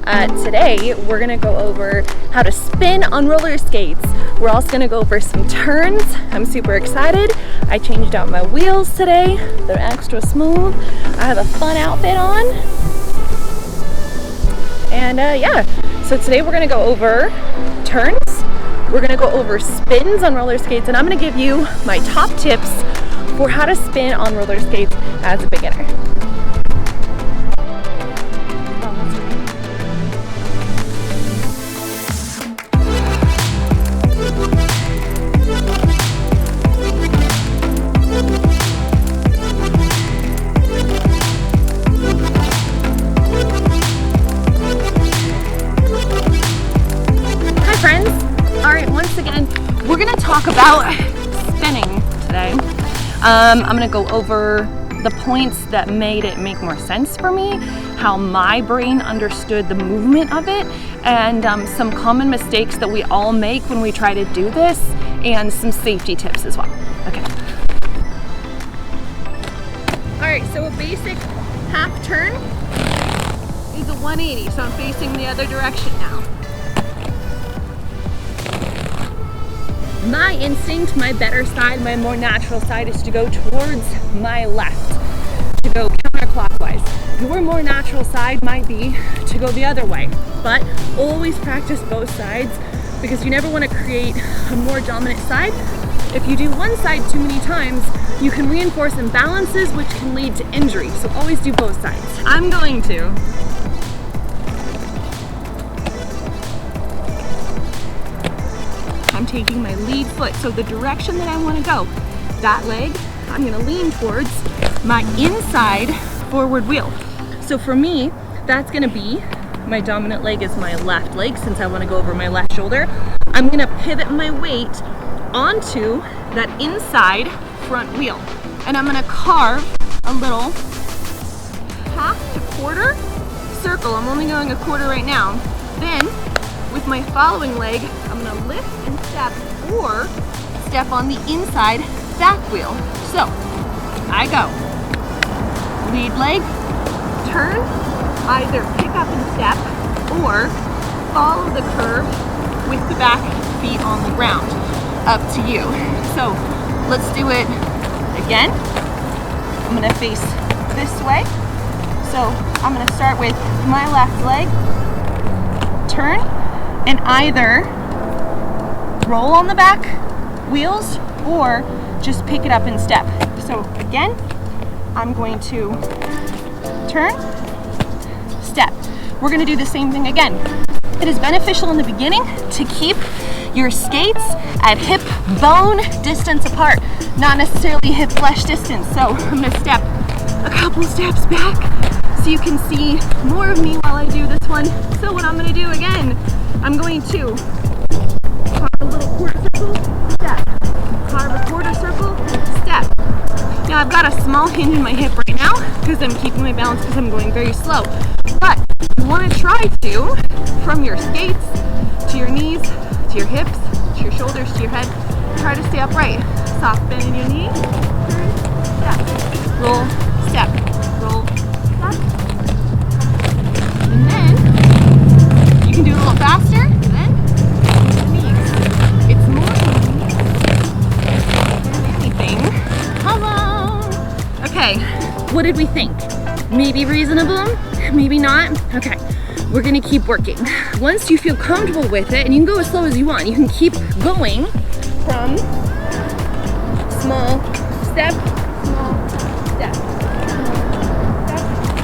Today we're gonna go over how to spin on roller skates. We're also gonna go over some turns. I'm super excited. I changed out my wheels today. They're extra smooth. I have a fun outfit on. And yeah, so today we're gonna go over turns. We're gonna go over spins on roller skates, and I'm gonna give you my top tips for how to spin on roller skates as a beginner. We're gonna talk about spinning today. I'm gonna go over the points that made it make more sense for me, how my brain understood the movement of it, and some common mistakes that we all make when we try to do this, and some safety tips as well. Okay. All right, so a basic half turn is a 180, so I'm facing the other direction now. My instinct, my better side, my more natural side is to go towards my left, to go counterclockwise. Your more natural side might be to go the other way, but always practice both sides because you never want to create a more dominant side. If you do one side too many times, you can reinforce imbalances which can lead to injury, so always do both sides. I'm going to I'm taking my lead foot, so the direction that I want to go, that leg, I'm going to lean towards my inside forward wheel. So for me, that's going to be, my dominant leg is my left leg since I want to go over my left shoulder. I'm going to pivot my weight onto that inside front wheel. And I'm going to carve a little half to quarter circle. I'm only going a quarter right now. Then, with my following leg, I'm going to lift and step or step on the inside back wheel. So I go lead leg, turn, either pick up and step or follow the curve with the back feet on the ground. Up to you. So let's do it again. I'm going to face this way. So I'm going to start with my left leg, turn, and either roll on the back wheels or just pick it up and step. So again, I'm going to turn, step. We're going to do the same thing again. It is beneficial in the beginning to keep your skates at hip bone distance apart, not necessarily hip flesh distance. So I'm going to step a couple steps back so you can see more of me while I do this one. So what I'm going to do again, I'm going to carve a little quarter circle, step. Carve a quarter circle, step. Now I've got a small hinge in my hip right now because I'm keeping my balance because I'm going very slow. But you want to try to, from your skates to your knees, to your hips, to your shoulders, to your head, try to stay upright. Soft bend in your knees, turn, step, roll, step, roll, step. And then you can do it a little faster, and then the knees. It's more than anything. Come on. Okay, what did we think? Maybe reasonable, maybe not. Okay, we're gonna keep working. Once you feel comfortable with it, and you can go as slow as you want, you can keep going from small step, small step,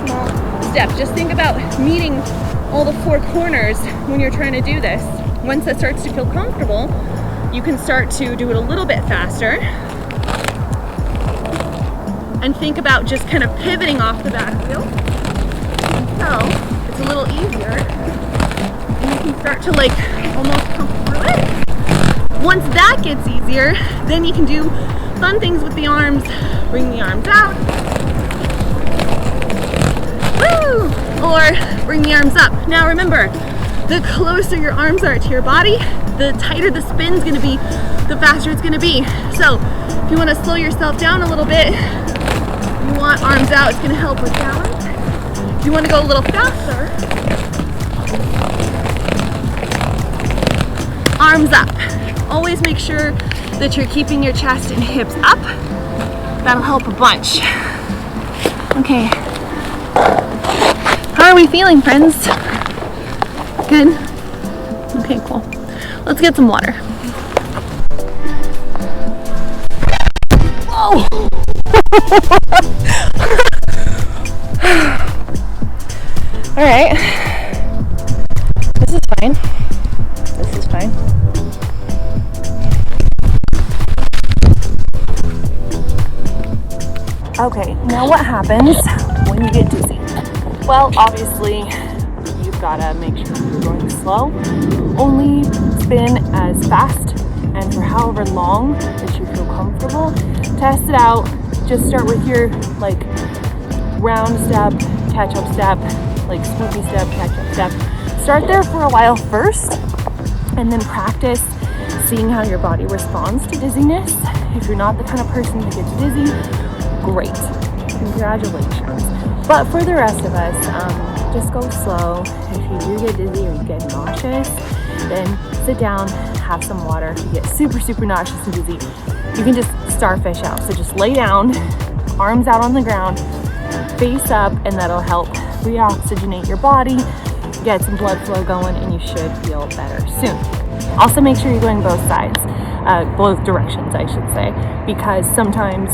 small step. Just think about meeting all the four corners when you're trying to do this. Once that starts to feel comfortable, you can start to do it a little bit faster. And think about just kind of pivoting off the back wheel. So it's a little easier. And you can start to like almost come through it. Once that gets easier, then you can do fun things with the arms. Bring the arms out. Woo! Or bring the arms up. Now remember, the closer your arms are to your body, the tighter the spin's gonna be, the faster it's gonna be. So if you wanna slow yourself down a little bit, you want arms out, it's gonna help with balance. If you wanna go a little faster, Arms up. Always make sure that you're keeping your chest and hips up. That'll help a bunch. Okay. How are we feeling, friends? Good? Okay, cool. Let's get some water. Whoa! All right. This is fine. This is fine. Okay, now what happens when you get dizzy? Well, obviously, you've got to make sure you're going slow. Only spin as fast and for however long that you feel comfortable. Test it out. Just start with your like round step, catch-up step, like swoopy step, catch-up step. Start there for a while first, and then practice seeing how your body responds to dizziness. If you're not the kind of person that gets dizzy, great, congratulations. But for the rest of us, just go slow. If you do get dizzy or you get nauseous, then sit down, have some water. If you get super nauseous and dizzy, you can just starfish out. So just lay down, arms out on the ground, face up, and that'll help reoxygenate your body, get some blood flow going, and you should feel better soon. Also make sure you're going both sides, both directions I should say, because sometimes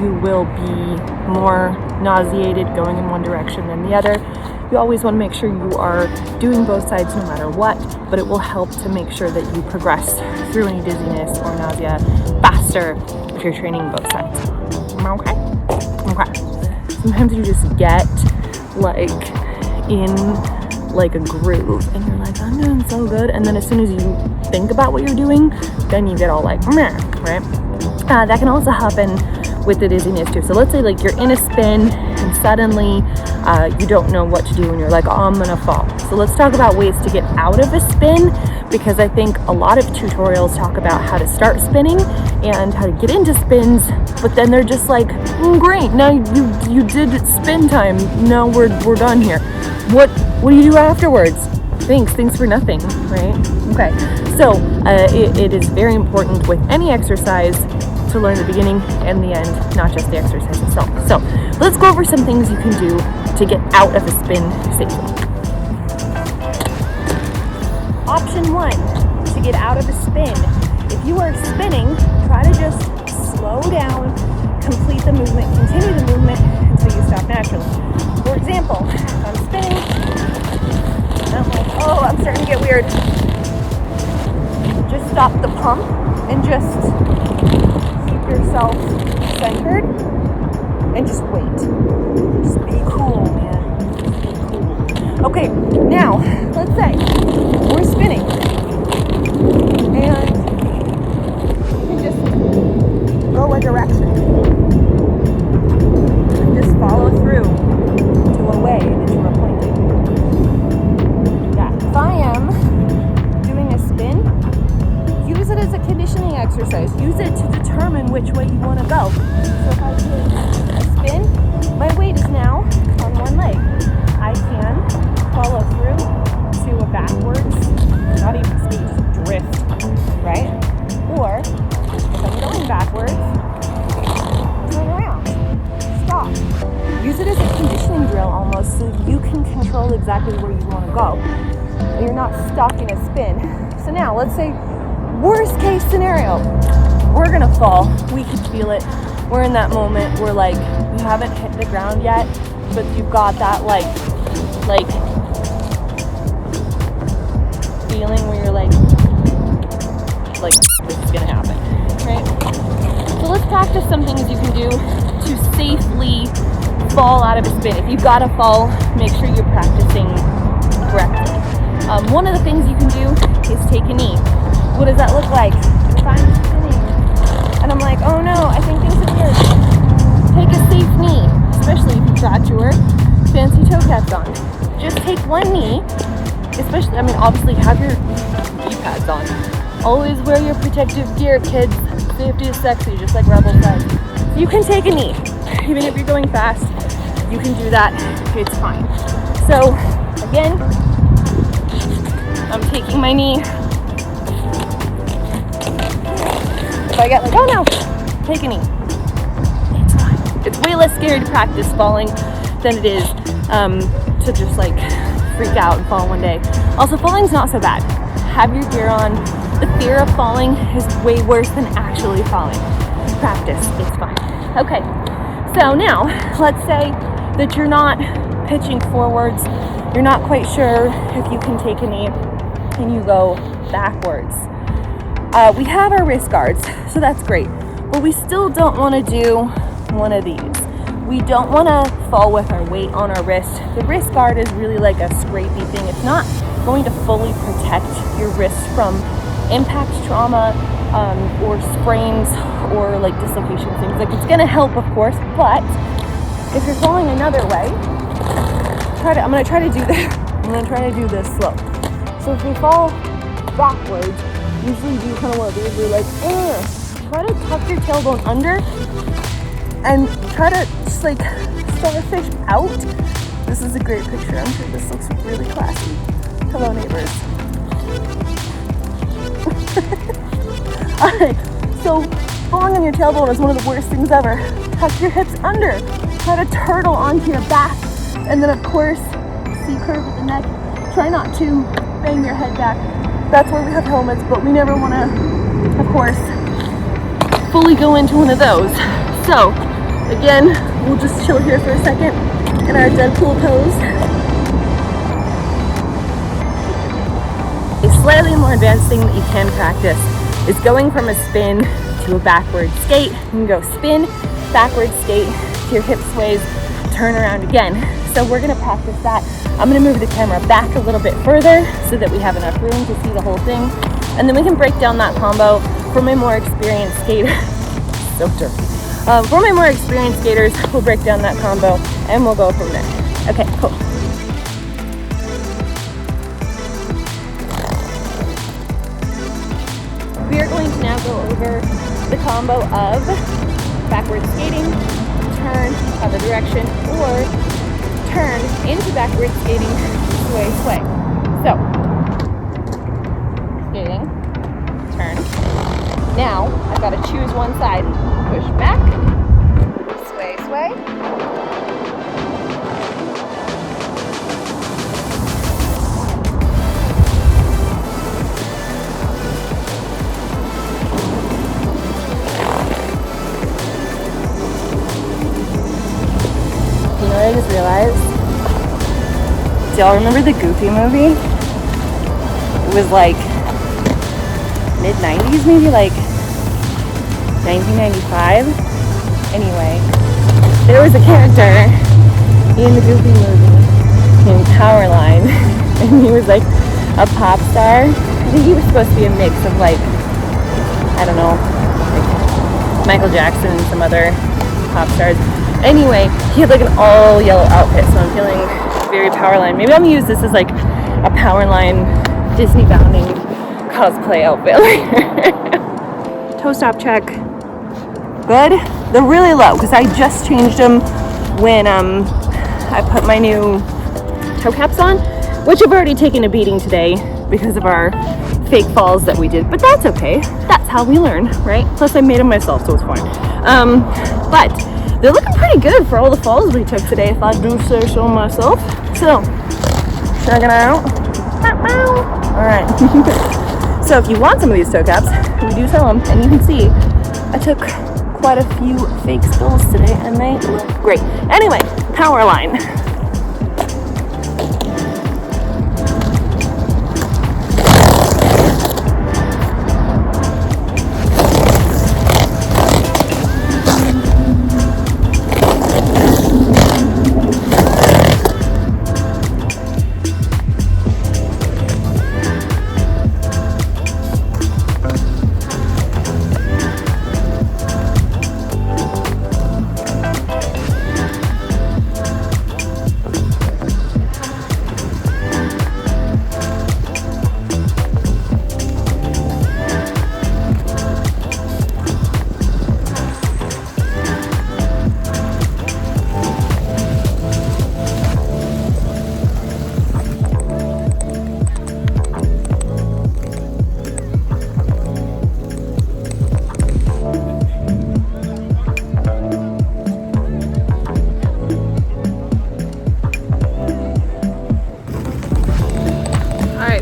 you will be more nauseated going in one direction than the other. You always want to make sure you are doing both sides no matter what, but it will help to make sure that you progress through any dizziness or nausea faster if you're training both sides. Okay? Okay. Sometimes you just get like in like a groove and you're like, I'm doing so good, and then as soon as you think about what you're doing, then you get all like meh, right? That can also happen with the dizziness too. So let's say like you're in a spin and suddenly you don't know what to do and you're like, oh, I'm gonna fall. So let's talk about ways to get out of a spin, because I think a lot of tutorials talk about how to start spinning and how to get into spins, but then they're just like, great, now you did spin time, now we're done here. What do you do afterwards? Thanks for nothing, right? Okay, so it is very important with any exercise to learn the beginning and the end, not just the exercise itself. So let's go over some things you can do to get out of a spin safely. Option 1, to get out of a spin. If you are spinning, try to just slow down, complete the movement, continue the movement until you stop naturally. For example, if I'm spinning, and I'm like, oh, I'm starting to get weird. Just stop the pump and just yourself centered and just wait. Just be cool, man. Just be cool. Okay, now let's say we're spinning and you can just go a direction and just follow through to a way that you are pointing. Yeah. If I am doing a spin, use it as a conditioning exercise. Use it to determine which way you want to go. So if I do a spin, my weight is now on one leg. I can follow through to a backwards, not even speed, just drift, right? Or if I'm going backwards, turn around, stop. Use it as a conditioning drill almost, so you can control exactly where you want to go. You're not stuck in a spin. So now let's say worst case scenario, we're gonna fall. We can feel it. We're in that moment where like you haven't hit the ground yet, but you've got that like feeling where you're like this is gonna happen, right? So let's practice some things you can do to safely fall out of a spin. If you've got to fall, make sure you're practicing correctly. One of the things you can do is take a knee. What does that look like? If I'm spinning and I'm like, oh no, I think things are weird. Take a safe knee, especially if you've got your fancy toe caps on. Just take one knee, especially, obviously have your knee pads on. Always wear your protective gear, kids. Safety is sexy, just like Rebel says. You can take a knee, even if you're going fast. You can do that, it's fine. So, again, I'm taking my knee. If I get like, oh no, take a knee. It's fine. It's way less scary to practice falling than it is to just like freak out and fall one day. Also, falling's not so bad. Have your gear on. The fear of falling is way worse than actually falling. Practice, it's fine. Okay, so now let's say that you're not pitching forwards, you're not quite sure if you can take a knee, and you go backwards. We have our wrist guards, so that's great, but we still don't want to do one of these. We don't want to fall with our weight on our wrist. The wrist guard is really like a scrapey thing. It's not going to fully protect your wrist from impact trauma or sprains or like dislocation things. Like, it's going to help, of course, but if you're falling another way, I'm going to try to do this. I'm going to try to do this slow. So if we fall backwards, usually do kind of one of these. We're like, try to tuck your tailbone under and try to just like starfish out. This is a great picture. I'm sure this looks really classy. Hello, neighbors. Alright, so falling on your tailbone is one of the worst things ever. Tuck your hips under. Try to turtle onto your back. And then, of course, C-curve at the neck. Try not to bang your head back. That's why we have helmets, but we never want to, of course, fully go into one of those. So, again, we'll just chill here for a second in our Deadpool pose. A slightly more advanced thing that you can practice is going from a spin to a backward skate. You can go spin, backward skate, to your hip sways, turn around again. So we're gonna practice that. I'm gonna move the camera back a little bit further so that we have enough room to see the whole thing. And then we can break down that combo for my more experienced skaters. So dirty. For my more experienced skaters, we'll break down that combo and we'll go from there. Okay, cool. We are going to now go over the combo of backward skating, turn other direction, or turn into backward skating, sway, sway. So, skating, turn. Now, I've got to choose one side. Push back, sway, sway. You know what I just realized? Do y'all remember the Goofy movie? It was like mid-90s, maybe like 1995. Anyway, there was a character in the Goofy movie named Powerline, and he was like a pop star. I think he was supposed to be a mix of like, I don't know, like Michael Jackson and some other pop stars. Anyway, he had like an all yellow outfit, so I'm feeling very Powerline. Maybe I'm gonna use this as like a Powerline Disney bounding cosplay outfit later. Toe stop check. Good. They're really low because I just changed them when I put my new toe caps on, which have already taken a beating today because of our fake falls that we did, but that's okay. That's how we learn, right? Plus I made them myself, so it's fine. But they're looking pretty good for all the falls we took today, if I do say so myself. So, check it out. Alright. So if you want some of these toe caps, we do sell them, and you can see I took quite a few fake spills today, and they look great. Anyway, Powerline.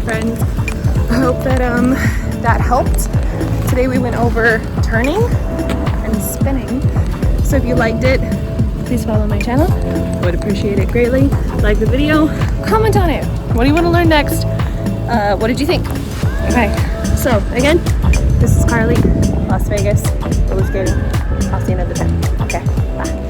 friends. I hope that that helped. Today we went over turning and spinning. So if you liked it, please follow my channel. I would appreciate it greatly. Like the video, comment on it. What do you want to learn next? What did you think? Okay, so again, this is Carly, Las Vegas, roller skating. I'll see you another time. Okay, bye.